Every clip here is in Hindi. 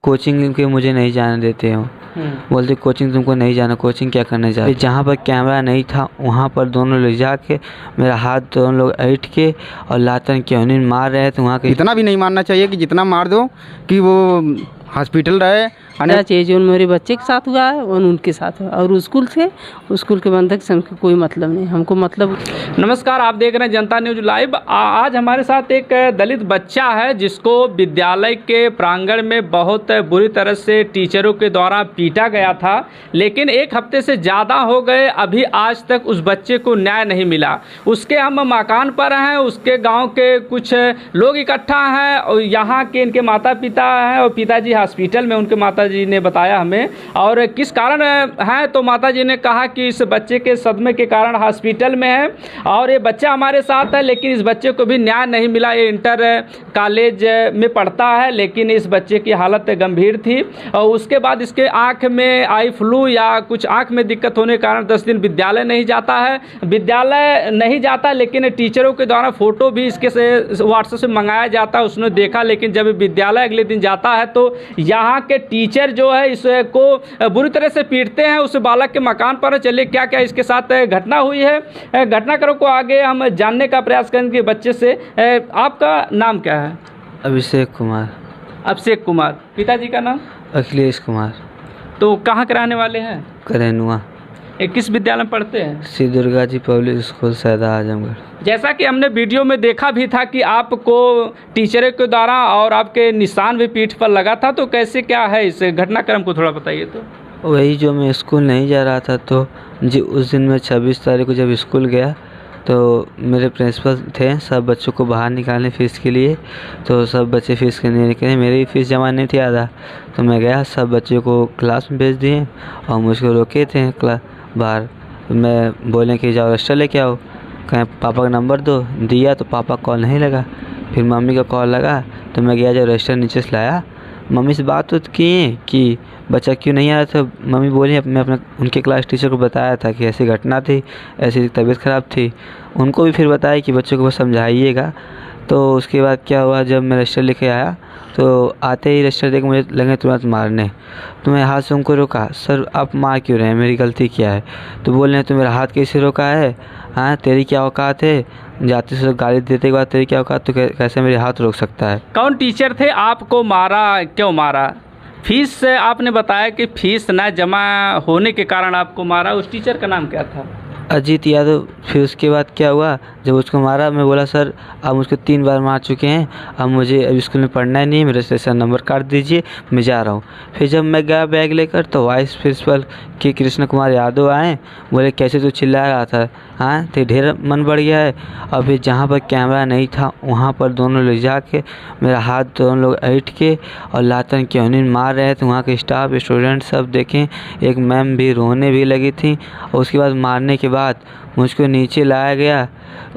कोचिंग के मुझे नहीं जाने देते हो। बोलते कोचिंग तुमको नहीं जाना, कोचिंग क्या करने जा रहे। जहाँ पर कैमरा नहीं था वहाँ पर दोनों ले जाके मेरा हाथ दोनों लोग ऐंठ के और लातन क्यों मार रहे थे वहाँ के। इतना भी नहीं मारना चाहिए कि जितना मार दो कि वो हॉस्पिटल रहे। क्या चीज़ जो मेरे बच्चे के साथ हुआ है वो उनके साथ हुआ, और स्कूल के बंधक से हमको कोई मतलब नहीं, हमको मतलब। नमस्कार, आप देख रहे हैं जनता न्यूज लाइव। आज हमारे साथ एक दलित बच्चा है जिसको विद्यालय के प्रांगण में बहुत बुरी तरह से टीचरों के द्वारा पीटा गया था, लेकिन एक हफ्ते से ज़्यादा हो गए, अभी आज तक उस बच्चे को न्याय नहीं मिला। उसके हम मकान पर हैं, उसके गाँव के कुछ लोग इकट्ठा हैं और यहाँ के इनके माता पिता हैं और पिताजी हॉस्पिटल में, उनके माता जी ने बताया हमें और किस कारण है। तो माता जी ने कहा कि इस बच्चे के सदमे के कारण हॉस्पिटल में है और ये बच्चा हमारे साथ है, लेकिन इस बच्चे को भी न्याय नहीं मिला। ये इंटर कॉलेज में पढ़ता है, लेकिन इस बच्चे की हालत गंभीर थी और उसके बाद इसके आँख में आई फ्लू या कुछ आँख में दिक्कत होने के कारण 10 दिन विद्यालय नहीं जाता है। विद्यालय नहीं जाता, लेकिन टीचरों के द्वारा फ़ोटो भी इसके से व्हाट्सएप से मंगाया जाता है, उसने देखा। लेकिन जब विद्यालय अगले दिन जाता है तो यहाँ के टीचर जो है इसको बुरी तरह से पीटते हैं। उस बालक के मकान पर चलिए क्या क्या इसके साथ घटना हुई है, घटनाक्रम को आगे हम जानने का प्रयास करेंगे बच्चे से। आपका नाम क्या है? अभिषेक कुमार। अभिषेक कुमार। पिताजी का नाम? अखिलेश कुमार। तो कहाँ के रहने वाले हैं? करेनुआ। किस विद्यालय में पढ़ते हैं? श्री दुर्गा जी पब्लिक स्कूल सैदा आजमगढ़। जैसा कि हमने वीडियो में देखा भी था कि आपको टीचरों के द्वारा और आपके निशान भी पीठ पर लगा था, तो कैसे क्या है इस घटनाक्रम को थोड़ा बताइए। तो वही जो मैं स्कूल नहीं जा रहा था, तो जी उस दिन मैं 26 तारीख को जब स्कूल गया तो मेरे प्रिंसिपल थे सब बच्चों को बाहर निकालने फ़ीस के लिए। तो सब बच्चे फ़ीस के नहीं निकले, मेरी फ़ीस जमा नहीं थी आधा, तो मैं गया, सब बच्चों को क्लास में भेज दिए और मुझको रोके थे क्लास बाहर। मैं बोले कि जाओ रजिस्टर लेके आओ, कहें पापा का नंबर दो, दिया तो पापा कॉल नहीं लगा। फिर मम्मी का कॉल लगा तो मैं गया, जब रजिस्टर नीचे से लाया, मम्मी से बात किए कि बच्चा क्यों नहीं आया था। मम्मी बोली मैं अपना उनके क्लास टीचर को बताया था कि ऐसी घटना थी, ऐसी तबीयत ख़राब थी। उनको भी फिर बताया कि बच्चों को बस समझाइएगा। तो उसके बाद क्या हुआ, जब मैं रजिस्टर लेके आया तो आते ही रजिस्टर देख मुझे लगे तुरंत मारने। तो मैं हाथ से उनको रोका, सर आप मार क्यों रहे हैं, मेरी गलती क्या है? तो बोल रहे तो मेरा हाथ कैसे रोका है, हाँ तेरी क्या औकात है, जाते से गाली देते के बाद तेरी क्या औकात, तो कैसे मेरे हाथ रोक सकता है? कौन टीचर थे आपको मारा, क्यों मारा? फीस आपने बताया कि फीस ना जमा होने के कारण आपको मारा, उस टीचर का नाम क्या था? अजीत यादव। फिर उसके बाद क्या हुआ, जब उसको मारा मैं बोला सर आप मुझको 3 बार मार चुके हैं, अब मुझे अब स्कूल में पढ़ना ही नहीं है, मेरा रजिस्ट्रेशन नंबर काट दीजिए, मैं जा रहा हूँ। फिर जब मैं गया बैग लेकर तो वाइस प्रिंसिपल के कृष्ण कुमार यादव आए, बोले कैसे तू चिल्ला रहा था, हाँ तो ढेर मन बढ़ गया है। और फिर जहाँ पर कैमरा नहीं था वहाँ पर दोनों ले जाके मेरा हाथ दोनों लोग ऐंठ के और लातन क्यों मार रहे थे। वहाँ के स्टाफ स्टूडेंट सब देखें, एक मैम भी रोने भी लगी थी। और उसके बाद मारने के बाद मुझको नीचे लाया गया,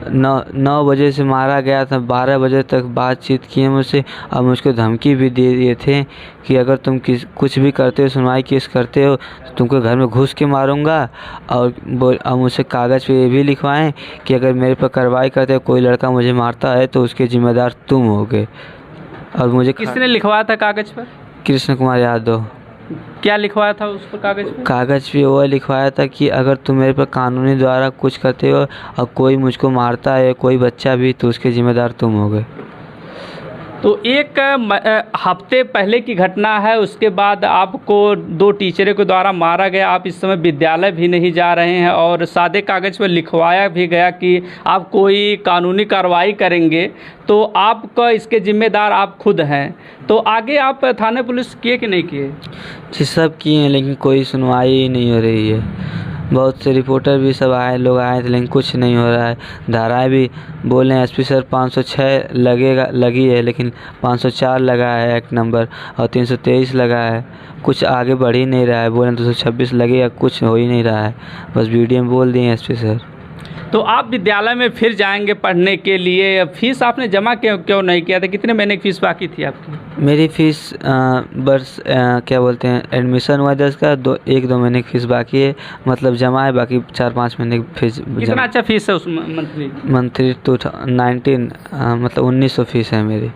9 बजे से मारा गया था, 12 बजे तक बातचीत किए मुझसे और मुझको धमकी भी दे दिए थे कि अगर तुम कुछ भी करते हो, सुनवाई केस करते हो तो तुमको घर में घुस के मारूंगा। और मुझसे कागज़ पे ये भी लिखवाएं कि अगर मेरे पर कार्रवाई करते हो, कोई लड़का मुझे मारता है तो उसके जिम्मेदार तुम होगे। और मुझे किसने लिखवाया था कागज़ पर? कृष्ण कुमार यादव। क्या लिखवाया था उस पर कागज़ पे? कागज़ पे वो लिखवाया था कि अगर तुम मेरे पर कानूनी द्वारा कुछ करते हो और कोई मुझको मारता है, कोई बच्चा भी, तो उसके जिम्मेदार तुम होगे। तो एक हफ्ते पहले की घटना है, उसके बाद आपको 2 टीचरों के द्वारा मारा गया। आप इस समय विद्यालय भी नहीं जा रहे हैं और सादे कागज़ पर लिखवाया भी गया कि आप कोई कानूनी कार्रवाई करेंगे, तो आपका इसके जिम्मेदार आप खुद हैं। तो आगे आप थाने पुलिस किए कि नहीं किए? जी सब किए हैं, लेकिन कोई सुनवाई नहीं हो रही है। बहुत से रिपोर्टर भी सब लोग आए थे, लेकिन कुछ नहीं हो रहा है। धाराएं भी बोले हैं एसपी सर 506 लगी है, लेकिन 504 लगा है एक्ट नंबर और 323 लगा है, कुछ आगे बढ़ ही नहीं रहा है। बोले 226 लगेगा, कुछ हो ही नहीं रहा है, बस वीडियो में बोल दिए एसपी सर। तो आप विद्यालय में फिर जाएंगे पढ़ने के लिए, फीस आपने जमा क्यों नहीं किया था? कितने महीने की फ़ीस बाकी थी आपकी? मेरी फ़ीस बस क्या बोलते हैं, एडमिशन हुआ 10 का, 1-2 महीने की फ़ीस बाकी है, मतलब जमा है, बाकी 4-5 महीने की फीस। कितना अच्छा फीस है उस मंथली? मंथली 19 मतलब 1900 फीस है मेरी।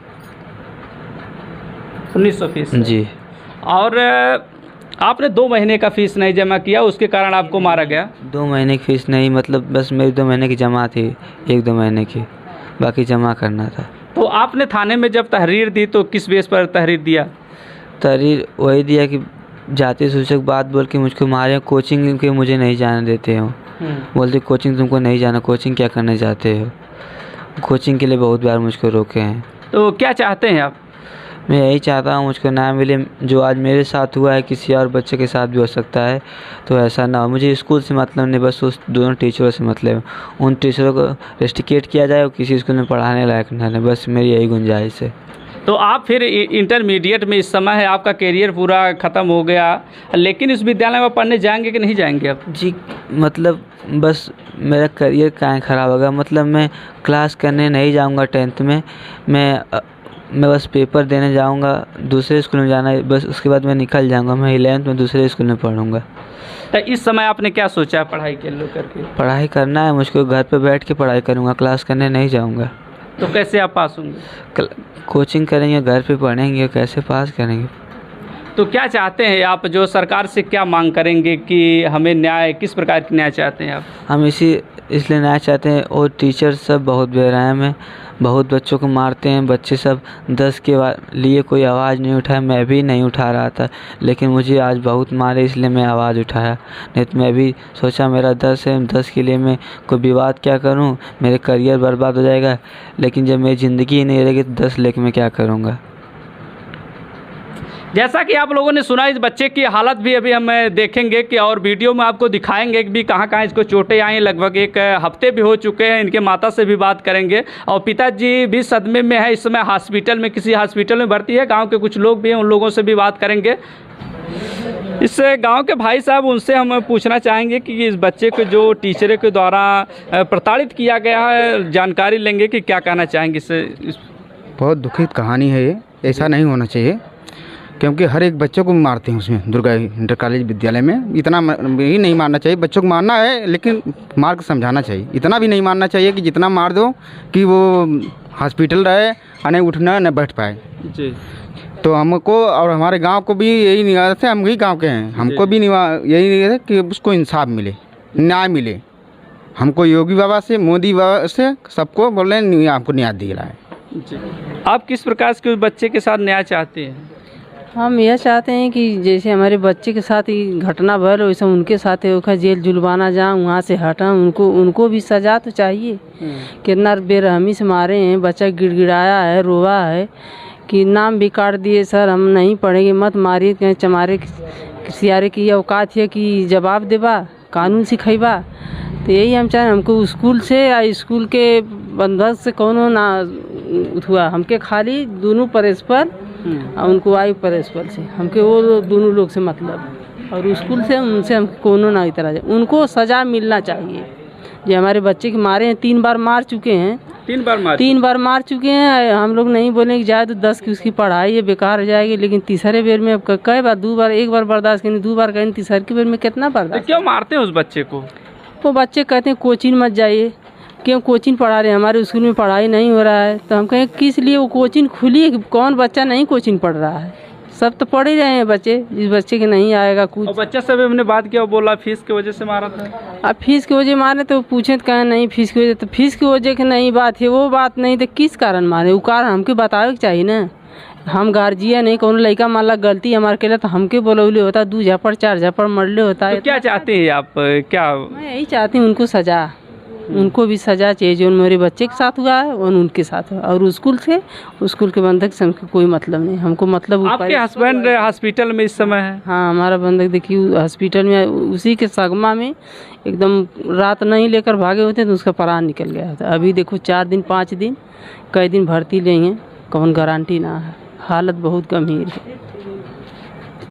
1900 फीस जी। और आपने 2 महीने का फीस नहीं जमा किया, उसके कारण आपको मारा गया। 2 महीने की फ़ीस नहीं, मतलब बस मेरी 2 महीने की जमा थी, 1-2 महीने की, बाकी जमा करना था। तो आपने थाने में जब तहरीर दी तो किस बेस पर तहरीर दिया? तहरीर वही दिया कि जाति सूचक बात बोल के मुझको मारे, कोचिंग के मुझे नहीं जाने देते हो। बोलते कोचिंग तुमको नहीं जाना, कोचिंग क्या करने जाते हो। कोचिंग के लिए बहुत बार मुझको रोके हैं। तो क्या चाहते हैं आप? मैं यही चाहता हूँ मुझको न्याय मिले, जो आज मेरे साथ हुआ है किसी और बच्चे के साथ भी हो सकता है, तो ऐसा ना हो। मुझे स्कूल से मतलब नहीं, बस उस दोनों टीचरों से मतलब है। उन टीचरों को रेस्टिकेट किया जाए और किसी स्कूल में पढ़ाने लायक ना है, बस मेरी यही गुंजाइश है। तो आप फिर इंटरमीडिएट में इस समय है, आपका करियर पूरा ख़त्म हो गया, लेकिन इस विद्यालय में पढ़ने जाएंगे कि नहीं जाएंगे आप? जी मतलब बस मेरा करियर काहे ख़राब होगा, मतलब मैं क्लास करने नहीं जाऊंगा 10th में। मैं बस पेपर देने जाऊंगा, दूसरे स्कूल में जाना है बस, उसके बाद मैं निकल जाऊंगा। मैं 11th में दूसरे स्कूल में पढ़ूंगा। तो इस समय आपने क्या सोचा है पढ़ाई के लेकर के? पढ़ाई करना है मुझको, घर पे बैठ के पढ़ाई करूंगा, क्लास करने नहीं जाऊंगा। तो कैसे आप पास होंगे? कोचिंग करेंगे, घर पे पढ़ेंगे, कैसे पास करेंगे। तो क्या चाहते हैं आप, जो सरकार से क्या मांग करेंगे कि हमें न्याय, किस प्रकार की न्याय चाहते हैं आप? हम इसलिए न्याय चाहते हैं, और टीचर सब बहुत बेरहम हैं, बहुत बच्चों को मारते हैं। बच्चे सब 10 के लिए कोई आवाज़ नहीं उठाया, मैं भी नहीं उठा रहा था, लेकिन मुझे आज बहुत मारे इसलिए मैं आवाज़ उठाया। नहीं तो मैं भी सोचा मेरा 10 है, 10 के लिए मैं कोई विवाद क्या करूं, मेरे करियर बर्बाद हो जाएगा। लेकिन जब मेरी ज़िंदगी ही नहीं रहेगी तो 10 लेके मैं क्या करूँगा। जैसा कि आप लोगों ने सुना, इस बच्चे की हालत भी अभी हम देखेंगे कि और वीडियो में आपको दिखाएंगे कि भी कहाँ कहाँ इसको चोटें आई। लगभग 1 हफ्ते भी हो चुके हैं। इनके माता से भी बात करेंगे, और पिताजी भी सदमे में है, इस समय हॉस्पिटल में, किसी हॉस्पिटल में भर्ती है। गांव के कुछ लोग भी हैं, उन लोगों से भी बात करेंगे। इस गांव के भाई साहब, उनसे हम पूछना चाहेंगे कि इस बच्चे को जो टीचर के द्वारा प्रताड़ित किया गया है, जानकारी लेंगे कि क्या कहना चाहेंगे इससे। बहुत दुखद कहानी है ये, ऐसा नहीं होना चाहिए, क्योंकि हर एक बच्चों को मारते हैं उसमें। दुर्गा इंटर कॉलेज विद्यालय में इतना ही नहीं मारना चाहिए। बच्चों को मारना है लेकिन मार के समझाना चाहिए। इतना भी नहीं मारना चाहिए कि जितना मार दो कि वो हॉस्पिटल रहे और नहीं उठना न बैठ पाए जी। तो हमको और हमारे गांव को भी यही निवास है, हम ही गांव के हैं, हमको भी यही है कि उसको इंसाफ मिले, न्याय मिले। हमको योगी बाबा से, मोदी बाबा से, सबको बोल रहे हैं आपको न्याय दिला है। आप किस प्रकार से उस बच्चे के साथ न्याय चाहते हैं? हम यह चाहते हैं कि जैसे हमारे बच्चे के साथ ही घटना भर, वैसे उनके साथ होकर जेल जुलवाना जाऊँ, वहाँ से हटा, उनको भी सज़ा तो चाहिए। कितना बेरहमी से मारे हैं, बच्चा गिड़गिड़ाया है, रोवा है कि नाम भी काट दिए, सर हम नहीं पढ़ेंगे, मत मारिए, कहीं चमारे सियारे की औकात है कि जवाब देबा, कानून सिखेबा। तो यही हम चाहें, हमको स्कूल से या स्कूल के बंदोबस्त से कोनो ना हुआ, हमके खाली दोनों प्रिंसिपल और उनको आयु प्रिंसिपल से, हमके वो दोनों लोग से मतलब, और स्कूल से उनसे हमको कोनो ना इतरा जाए। उनको सज़ा मिलना चाहिए। जो हमारे बच्चे के मारे हैं, 3 बार मार चुके हैं, 3 बार मार 3 बार मार चुके हैं। हम लोग नहीं बोलें कि जाए तो 10 की उसकी पढ़ाई है बेकार हो जाएगी, लेकिन तीसरे बेर में अब कई बार, 2 बार, 1 बार बर्दाश्त करें, 2 बार करें, तीसरे बेर में कितना बर्दाश्त। क्यों मारते हैं उस बच्चे को? वो बच्चे कहते हैं कोचिंग मत जाइए, क्यों कोचिंग पढ़ा रहे हैं, हमारे स्कूल में पढ़ाई नहीं हो रहा है। तो हम कहें किस लिए वो कोचिंग खुली है, कौन बच्चा नहीं कोचिंग पढ़ रहा है, सब तो पढ़ ही रहे हैं बच्चे। जिस बच्चे के नहीं आएगा कुछ, और बच्चा से भी हमने बात किया, वो बोला फीस की वजह से मारा था। अब फीस की वजह मारे तो पूछे तो कहें नहीं फीस की वजह, तो फीस की वजह की नहीं बात है, वो बात नहीं तो किस कारण मारे, वो कारण हमके बतावे के चाहिए ना। हम गार्जियन नहीं, कौन लड़का मान ला गलती हमारे के लिए तो हमके बोलौले होता, 2 झपड़ 4 झपड़ मरले होता है। तो क्या चाहते हैं आप? क्या मैं यही चाहती हूँ उनको सज़ा, उनको भी सज़ा चाहिए जो मेरे बच्चे के साथ हुआ है और उनके साथ हुआ। और स्कूल के बंधक से हमको कोई मतलब नहीं, हमको मतलब आपके हस्बैंड हॉस्पिटल में इस समय है? हाँ, हमारा बंधक देखिए हॉस्पिटल में, उसी के सगमा में एकदम रात नहीं लेकर भागे होते तो उसका प्राण निकल गया था। अभी देखो 4 दिन 5 दिन कई दिन भर्ती लेंगे, कौन गारंटी ना है, हालत बहुत गंभीर है।